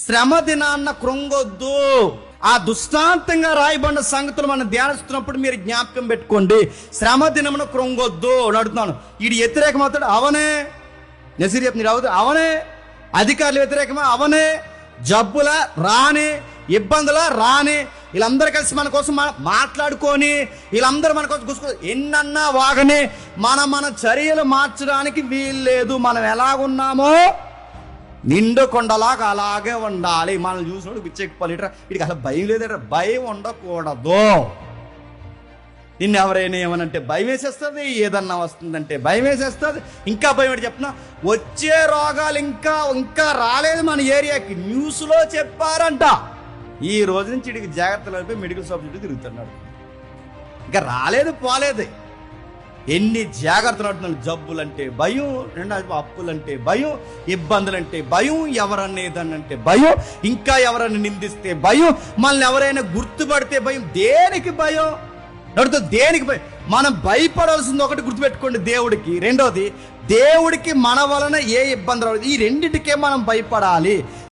శ్రమ దినాన్న కృంగొద్దు. ఆ దృష్టాంతంగా రాయబడిన సంగతులు మనం ధ్యానిస్తున్నప్పుడు మీరు జ్ఞాపకం పెట్టుకోండి. శ్రమ దినమున కృంగొద్దు అని అడుగుతున్నాను. వీడు వ్యతిరేకమవుతాడు, అవనే. నసీర్ చెప్తుంది అవనే. అధికారులు వ్యతిరేకమా, అవనే. జబ్బుల రాని, ఇబ్బందుల రాని, వీళ్ళందరూ కలిసి మన కోసం మాట్లాడుకొని, వీళ్ళందరూ మన కోసం కూర్చుని ఎన్నన్నా వాగని, మన చర్యలు మార్చడానికి వీల్లేదు. మనం ఎలాగున్నామో నిండు కొండలాగా అలాగే ఉండాలి. మనం చూసినప్పుడు పిచ్చెక్కిపోలేటరా, వీడికి అసలు భయం లేదట. భయం ఉండకూడదు. నిన్ను ఎవరైనా ఏమనంటే భయం వేసేస్తుంది, ఏదన్నా వస్తుందంటే భయం వేసేస్తుంది. ఇంకా భయం ఏంటి చెప్పిన, వచ్చే రోగాలు ఇంకా రాలేదు మన ఏరియాకి. న్యూస్లో చెప్పారంట. ఈ రోజు నుంచి వీడికి జాగ్రత్తలు అయిపోయి మెడికల్ షాప్ చుట్టూ తిరుగుతున్నాడు. ఇంకా రాలేదు పోలేదు. ఎన్ని జాగ్రత్తలు అంటున్నాడు. జబ్బులంటే భయం, రెండో అప్పులంటే భయం, ఇబ్బందులంటే భయం, ఎవరనేదనంటే భయం, ఇంకా ఎవరైనా నిందిస్తే భయం, మనల్ని ఎవరైనా గుర్తుపడితే భయం. దేనికి భయం? నడుతూ దేనికి భయం? మనం భయపడాల్సింది ఒకటి గుర్తుపెట్టుకోండి, దేవుడికి. రెండోది, దేవుడికి మన వలన ఏ ఇబ్బంది రాదు. ఈ రెండింటికే మనం భయపడాలి.